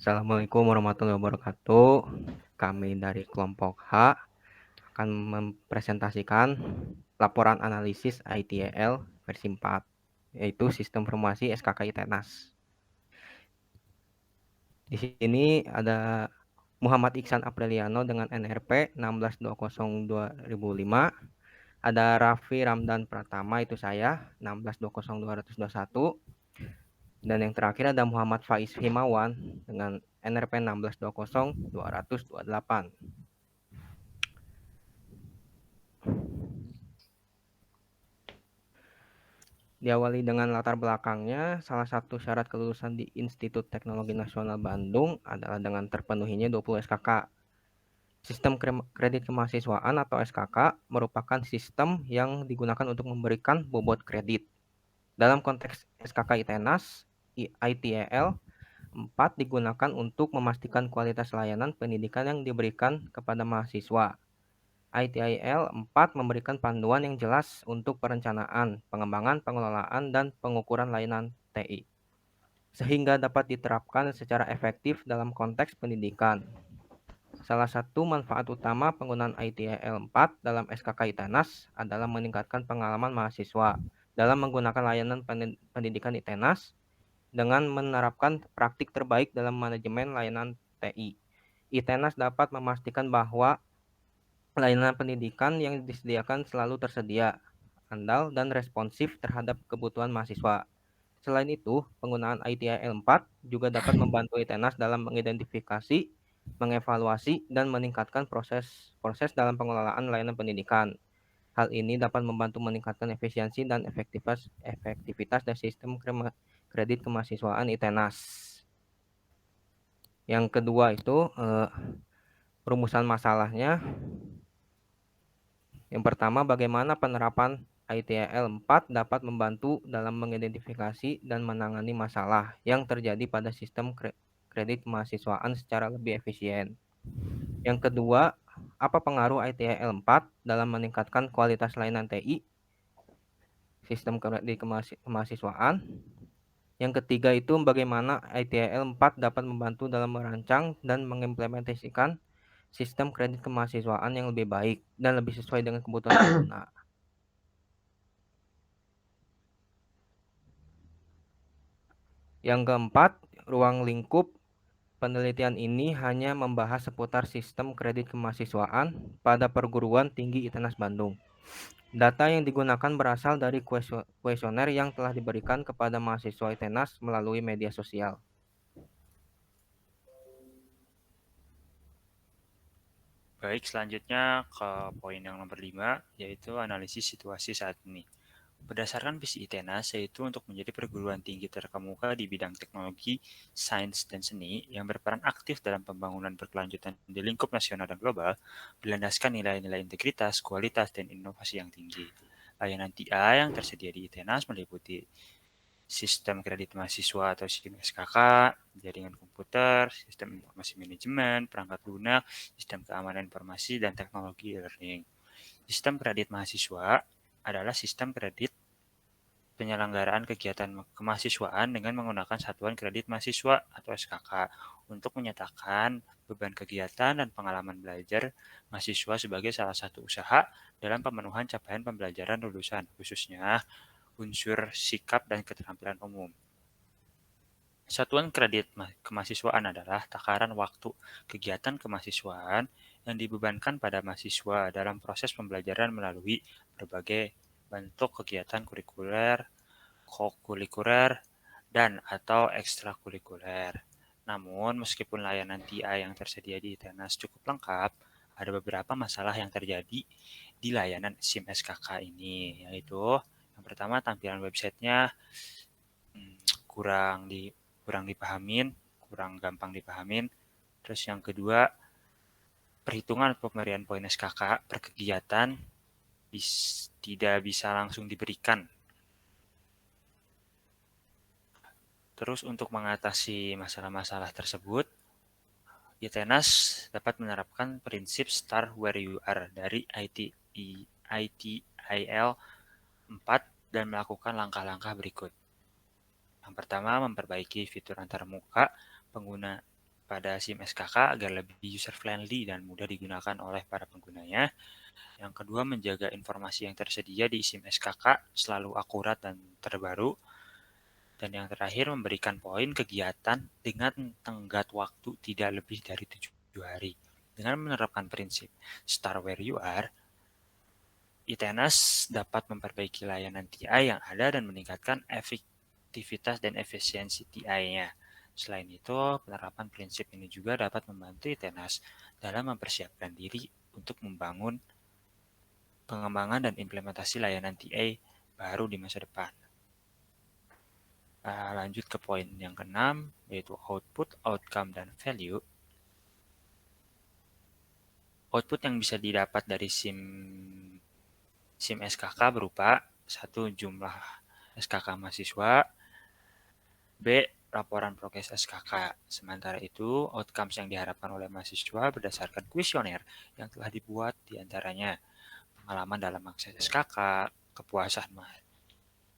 Assalamualaikum warahmatullahi wabarakatuh. Kami dari kelompok H akan mempresentasikan laporan analisis ITEL versi 4, yaitu Sistem Informasi SKK ITENAS. Di sini ada Muhammad Iksan Apriliano dengan NRP 16202005. Ada Raffi Ramdan Pratama, itu saya, 16202021. Dan yang terakhir ada Muhammad Faiz Himawan dengan NRP 16202028. Diawali dengan latar belakangnya, salah satu syarat kelulusan di Institut Teknologi Nasional Bandung adalah dengan terpenuhinya 20 SKK. Sistem kredit kemahasiswaan atau SKK merupakan sistem yang digunakan untuk memberikan bobot kredit. Dalam konteks SKK ITENAS, ITEL 4 digunakan untuk memastikan kualitas layanan pendidikan yang diberikan kepada mahasiswa. ITIL 4 memberikan panduan yang jelas untuk perencanaan, pengembangan, pengelolaan, dan pengukuran layanan TI, sehingga dapat diterapkan secara efektif dalam konteks pendidikan. Salah satu manfaat utama penggunaan ITIL 4 dalam SKK ITENAS adalah meningkatkan pengalaman mahasiswa dalam menggunakan layanan pendidikan ITENAS dengan menerapkan praktik terbaik dalam manajemen layanan TI. ITENAS dapat memastikan bahwa layanan pendidikan yang disediakan selalu tersedia, andal, dan responsif terhadap kebutuhan mahasiswa. Selain itu, penggunaan ITIL 4 juga dapat membantu ITENAS dalam mengidentifikasi, mengevaluasi, dan meningkatkan proses dalam pengelolaan layanan pendidikan. Hal ini dapat membantu meningkatkan efisiensi dan efektivitas dari sistem kredit kemahasiswaan ITENAS. Yang kedua itu rumusan masalahnya. Yang pertama, bagaimana penerapan ITIL 4 dapat membantu dalam mengidentifikasi dan menangani masalah yang terjadi pada sistem kredit kemahasiswaan secara lebih efisien. Yang kedua, apa pengaruh ITIL 4 dalam meningkatkan kualitas layanan TI, sistem kredit kemahasiswaan. Yang ketiga itu bagaimana ITIL 4 dapat membantu dalam merancang dan mengimplementasikan sistem kredit kemahasiswaan yang lebih baik dan lebih sesuai dengan kebutuhan pengguna. Yang keempat, ruang lingkup penelitian ini hanya membahas seputar sistem kredit kemahasiswaan pada perguruan tinggi ITENAS Bandung. Data yang digunakan berasal dari kuesioner yang telah diberikan kepada mahasiswa ITENAS melalui media sosial. Baik, selanjutnya ke poin yang nomor 5, yaitu analisis situasi saat ini. Berdasarkan visi ITENAS, yaitu untuk menjadi perguruan tinggi terkemuka di bidang teknologi, sains, dan seni yang berperan aktif dalam pembangunan berkelanjutan di lingkup nasional dan global, berlandaskan nilai-nilai integritas, kualitas, dan inovasi yang tinggi. Layanan TI yang tersedia di ITENAS meliputi sistem kredit mahasiswa atau sistem SKK, jaringan komputer, sistem informasi manajemen, perangkat lunak, sistem keamanan informasi, dan teknologi e-learning. Sistem kredit mahasiswa adalah sistem kredit penyelenggaraan kegiatan kemahasiswaan dengan menggunakan satuan kredit mahasiswa atau SKK untuk menyatakan beban kegiatan dan pengalaman belajar mahasiswa sebagai salah satu usaha dalam pemenuhan capaian pembelajaran lulusan, khususnya unsur sikap dan keterampilan umum. Satuan kredit kemahasiswaan adalah takaran waktu kegiatan kemahasiswaan yang dibebankan pada mahasiswa dalam proses pembelajaran melalui berbagai bentuk kegiatan kurikuler, kokurikuler, dan atau ekstrakurikuler. Namun, meskipun layanan TI yang tersedia di ITENAS cukup lengkap, ada beberapa masalah yang terjadi di layanan SIM SKK ini, yaitu yang pertama tampilan websitenya kurang dipahamin, kurang gampang dipahamin. Terus yang kedua, perhitungan pemberian poin SKK per kegiatan tidak bisa langsung diberikan. Terus untuk mengatasi masalah-masalah tersebut, ITENAS dapat menerapkan prinsip Start Where You Are dari ITIL 4 dan melakukan langkah-langkah berikut. Yang pertama, memperbaiki fitur antarmuka pengguna pada SIM SKK agar lebih user-friendly dan mudah digunakan oleh para penggunanya. Yang kedua, menjaga informasi yang tersedia di SIM SKK selalu akurat dan terbaru. Dan yang terakhir, memberikan poin kegiatan dengan tenggat waktu tidak lebih dari 7 hari. Dengan menerapkan prinsip start where you are, ITENAS dapat memperbaiki layanan TI yang ada dan meningkatkan efektivitas dan efisiensi TI-nya. Selain itu, penerapan prinsip ini juga dapat membantu ITENAS dalam mempersiapkan diri untuk membangun pengembangan dan implementasi layanan TI baru di masa depan. Lanjut ke poin yang keenam, yaitu output, outcome, dan value. Output yang bisa didapat dari SIM SKK berupa 1. Jumlah SKK mahasiswa, B. Laporan progres SKK. Sementara itu, outcomes yang diharapkan oleh mahasiswa berdasarkan kuesioner yang telah dibuat diantaranya pengalaman dalam mengakses SKK, kepuasan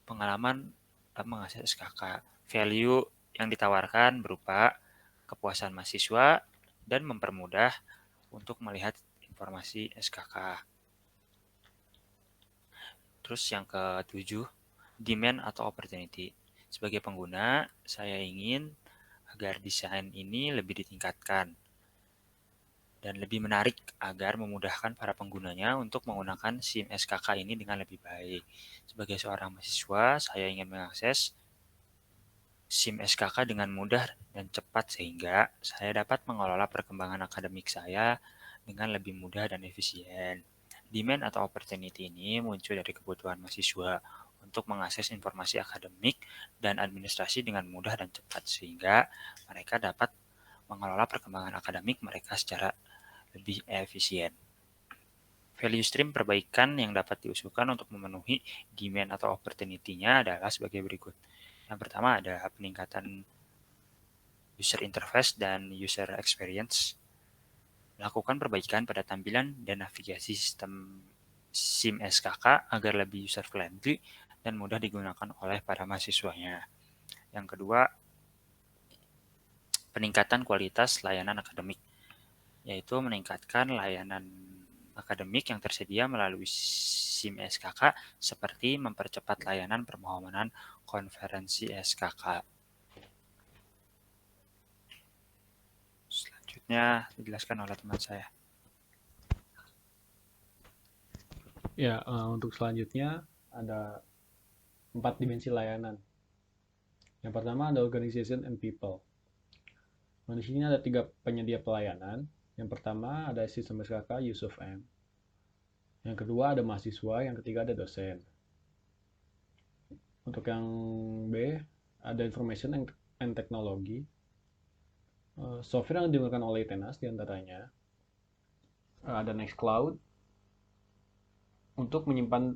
pengalaman dalam mengakses SKK, value yang ditawarkan berupa kepuasan mahasiswa dan mempermudah untuk melihat informasi SKK. Terus yang ketujuh, demand atau opportunity. Sebagai pengguna, saya ingin agar desain ini lebih ditingkatkan dan lebih menarik agar memudahkan para penggunanya untuk menggunakan SIM SKK ini dengan lebih baik. Sebagai seorang mahasiswa, saya ingin mengakses SIM SKK dengan mudah dan cepat sehingga saya dapat mengelola perkembangan akademik saya dengan lebih mudah dan efisien. Demand atau opportunity ini muncul dari kebutuhan mahasiswa untuk mengakses informasi akademik dan administrasi dengan mudah dan cepat sehingga mereka dapat mengelola perkembangan akademik mereka secara lebih efisien. Value stream perbaikan yang dapat diusulkan untuk memenuhi demand atau opportunity-nya adalah sebagai berikut. Yang pertama ada peningkatan user interface dan user experience. Melakukan perbaikan pada tampilan dan navigasi sistem SIM SKK agar lebih user friendly dan mudah digunakan oleh para mahasiswanya. Yang kedua, peningkatan kualitas layanan akademik, yaitu meningkatkan layanan akademik yang tersedia melalui SIM SKK seperti mempercepat layanan permohonan konferensi SKK. Selanjutnya dijelaskan oleh teman saya. Ya, untuk selanjutnya ada 4 dimensi layanan. Yang pertama ada organization and people. Nah, di sini ada 3 penyedia pelayanan. Yang pertama ada sistem SKK use of M. Yang kedua ada mahasiswa, yang ketiga ada dosen. Untuk yang B ada information and technology. Software yang digunakan oleh ITENAS diantaranya ada Nextcloud untuk menyimpan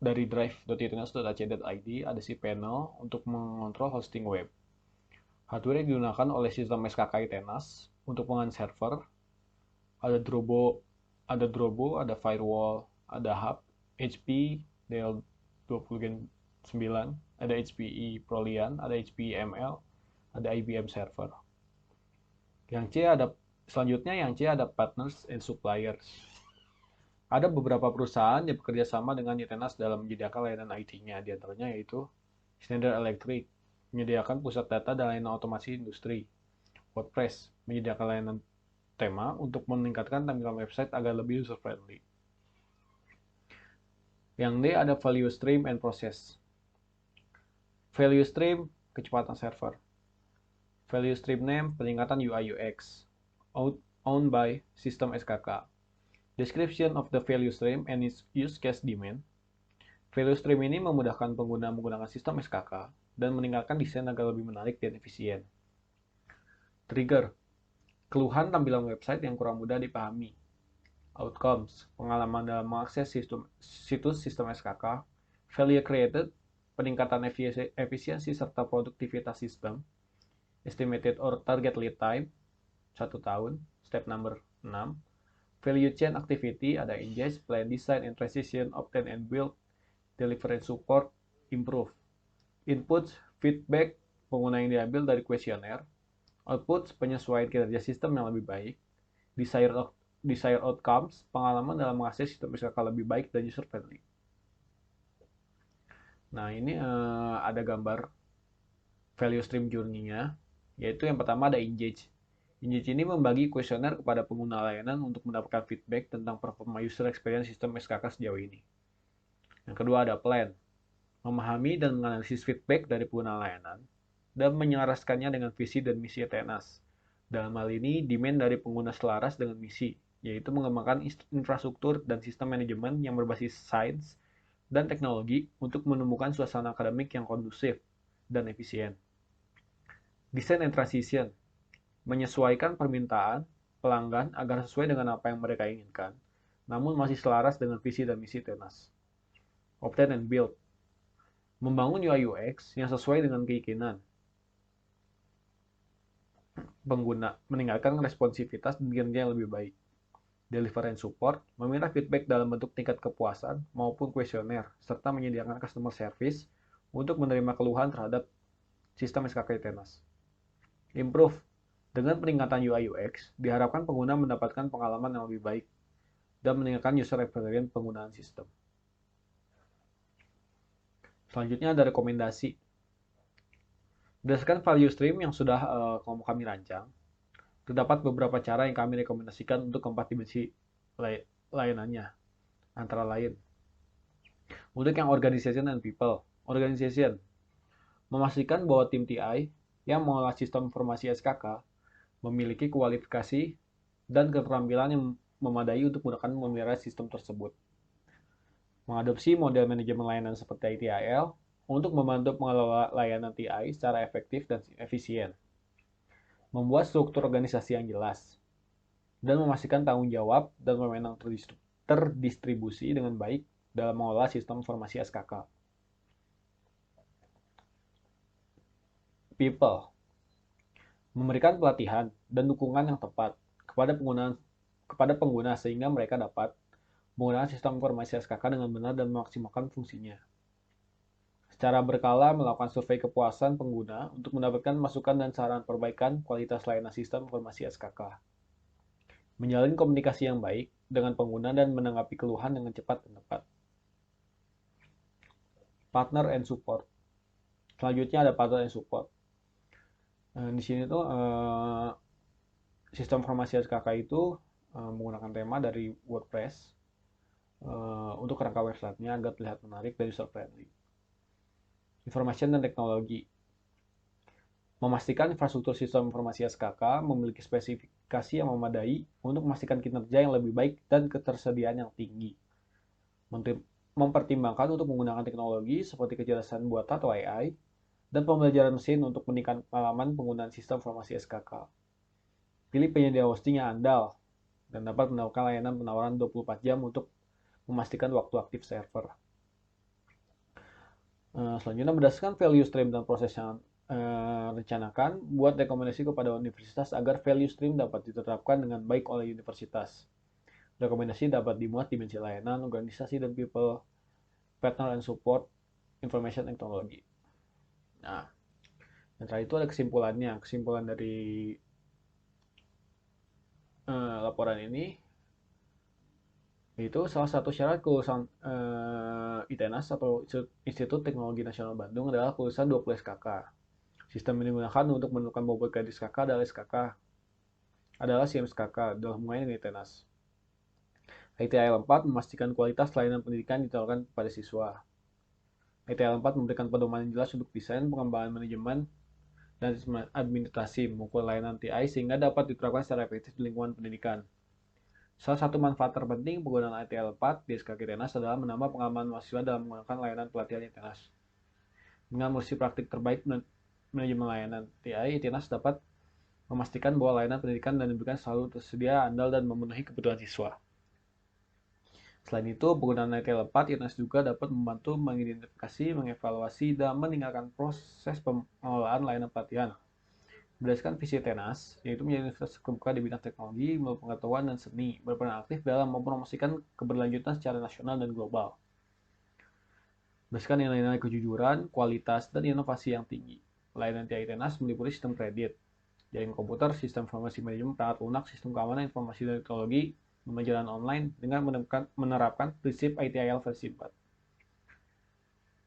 dari drive.itenas.ac.id, ada cPanel untuk mengontrol hosting web. Hardware yang digunakan oleh sistem SKK ITENAS untuk penggunaan server ada Drobo, ada firewall, ada hub, HP Dell 20 Gen 9, ada HPE ProLiant, ada HPE ML, ada IBM server. Selanjutnya yang C ada partners and suppliers. Ada beberapa perusahaan yang bekerja sama dengan ITENAS dalam menyediakan layanan IT-nya, di antaranya yaitu Schneider Electric, menyediakan pusat data dan layanan otomasi industri. WordPress, menyediakan layanan tema untuk meningkatkan tampilan website agar lebih user-friendly. Yang D ada value stream and process. Value stream, kecepatan server. Value stream name, peningkatan UI UX. Owned by sistem SKK. Description of the value stream and its use case demand. Value stream ini memudahkan pengguna menggunakan sistem SKK dan meningkatkan desain agar lebih menarik dan efisien. Trigger, keluhan tampilan website yang kurang mudah dipahami. Outcomes, pengalaman dalam mengakses situs sistem SKK. Value created, peningkatan efisiensi serta produktivitas sistem. Estimated or target lead time, 1 tahun. Step number 6. Value chain activity, ada engage, plan, design, and transition, obtain and build, deliver and support, improve. Inputs, feedback, pengguna yang diambil dari kuesioner. Outputs, penyesuaian kinerja sistem yang lebih baik. Desired outcomes, pengalaman dalam mengakses sistem SKK lebih baik dan user friendly. Nah, ini ada gambar value stream journey-nya, yaitu yang pertama ada engage. Engage ini membagi kuesioner kepada pengguna layanan untuk mendapatkan feedback tentang performa user experience sistem SKK sejauh ini. Yang kedua ada plan, memahami dan menganalisis feedback dari pengguna layanan dan menyelaraskannya dengan visi dan misi ETNAS. Dalam hal ini, demand dari pengguna selaras dengan misi, yaitu mengembangkan infrastruktur dan sistem manajemen yang berbasis sains dan teknologi untuk menemukan suasana akademik yang kondusif dan efisien. Design and transition, menyesuaikan permintaan pelanggan agar sesuai dengan apa yang mereka inginkan, namun masih selaras dengan visi dan misi ETNAS. Obtain and build, membangun UI UX yang sesuai dengan keinginan pengguna, meningkatkan responsivitas dan kinerja yang lebih baik. Deliver and support, meminta feedback dalam bentuk tingkat kepuasan maupun kuesioner, serta menyediakan customer service untuk menerima keluhan terhadap sistem SKK ETNAS. Improve, dengan peningkatan UI UX, diharapkan pengguna mendapatkan pengalaman yang lebih baik dan meningkatkan user experience penggunaan sistem. Selanjutnya ada rekomendasi. Berdasarkan value stream yang sudah kami rancang, terdapat beberapa cara yang kami rekomendasikan untuk keempat dimensi layanannya. Antara lain, untuk yang organization and people. Organization, memastikan bahwa tim TI yang mengolah sistem informasi SKK memiliki kualifikasi dan keterampilan yang memadai untuk menggunakan memelihara sistem tersebut. Mengadopsi model manajemen layanan seperti ITIL untuk membantu mengelola layanan TI secara efektif dan efisien. Membuat struktur organisasi yang jelas, dan memastikan tanggung jawab dan wewenang terdistribusi dengan baik dalam mengelola sistem informasi SKK. People, memberikan pelatihan dan dukungan yang tepat kepada pengguna sehingga mereka dapat menggunakan sistem informasi SKK dengan benar dan memaksimalkan fungsinya. Secara berkala melakukan survei kepuasan pengguna untuk mendapatkan masukan dan saran perbaikan kualitas layanan sistem informasi SKK. Menjalin komunikasi yang baik dengan pengguna dan menanggapi keluhan dengan cepat dan tepat. Partner and support. Selanjutnya ada partner and support. Di sini tuh sistem informasi SKK itu menggunakan tema dari WordPress untuk kerangka websitenya agar terlihat menarik dan user friendly. Information dan teknologi, memastikan infrastruktur sistem informasi SKK memiliki spesifikasi yang memadai untuk memastikan kinerja yang lebih baik dan ketersediaan yang tinggi. Mempertimbangkan untuk menggunakan teknologi seperti kecerdasan buatan atau AI dan pembelajaran mesin untuk meningkatkan pengalaman penggunaan sistem informasi SKK. Pilih penyedia hosting yang andal dan dapat menawarkan layanan penawaran 24 jam untuk memastikan waktu aktif server. Selanjutnya, berdasarkan value stream dan proses yang rencanakan, buat rekomendasi kepada universitas agar value stream dapat diterapkan dengan baik oleh universitas. Rekomendasi dapat dimuat dimensi layanan, organisasi dan people, partner and support, information technology. Nah, yang terakhir itu ada kesimpulannya. Kesimpulan dari laporan ini, itu salah satu syarat kelulusan ITENAS atau Institut Teknologi Nasional Bandung adalah kelulusan 20 SKK. Sistem ini digunakan untuk menentukan bobot kredit SKK adalah SIM SKK dalam hubungan dengan ITENAS. ITIL 4 memastikan kualitas layanan pendidikan ditawarkan kepada siswa. ITIL 4 memberikan pedoman yang jelas untuk desain, pengembangan manajemen, dan administrasi mengukur layanan TI sehingga dapat diterapkan secara efektif di lingkungan pendidikan. Salah satu manfaat terpenting penggunaan ITIL 4 di SKK ITENAS adalah menambah pengalaman mahasiswa dalam menggunakan layanan pelatihan ITENAS. Dengan misi praktik terbaik manajemen layanan TI, ITENAS dapat memastikan bahwa layanan pendidikan dan diberikan selalu tersedia, andal, dan memenuhi kebutuhan siswa. Selain itu, penggunaan ITIL 4 ITENAS juga dapat membantu mengidentifikasi, mengevaluasi, dan meningkatkan proses pengelolaan layanan pelatihan. Berdasarkan visi ITENAS, yaitu menjadi universitas terbuka di bidang teknologi, ilmu pengetahuan, dan seni, berperan aktif dalam mempromosikan keberlanjutan secara nasional dan global. Berdasarkan nilai-nilai kejujuran, kualitas, dan inovasi yang tinggi, layanan TI ITENAS meliputi sistem kredit, jaringan komputer, sistem informasi manajemen, perangkat lunak, sistem keamanan informasi dan teknologi, pembelajaran online dengan menerapkan prinsip ITIL versi 4.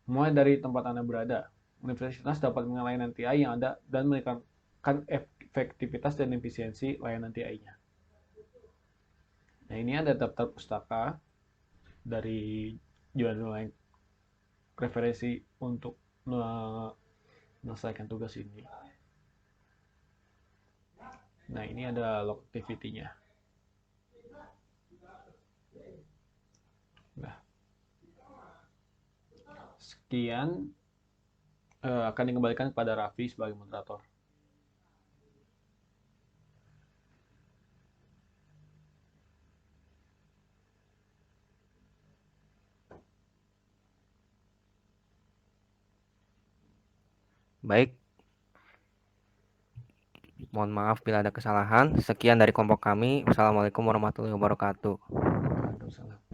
Mulai dari tempat Anda berada, universitas dapat mengenai TI yang ada dan meningkatkan efektivitas dan efisiensi layanan TI-nya. Nah, ini ada daftar pustaka dari jurnal referensi untuk menyelesaikan tugas ini. Nah, ini ada log activity-nya. Nah, sekian akan dikembalikan kepada Raffi sebagai moderator. Baik. Mohon maaf bila ada kesalahan. Sekian dari kelompok kami. Wassalamualaikum warahmatullahi wabarakatuh. Waalaikumsalam.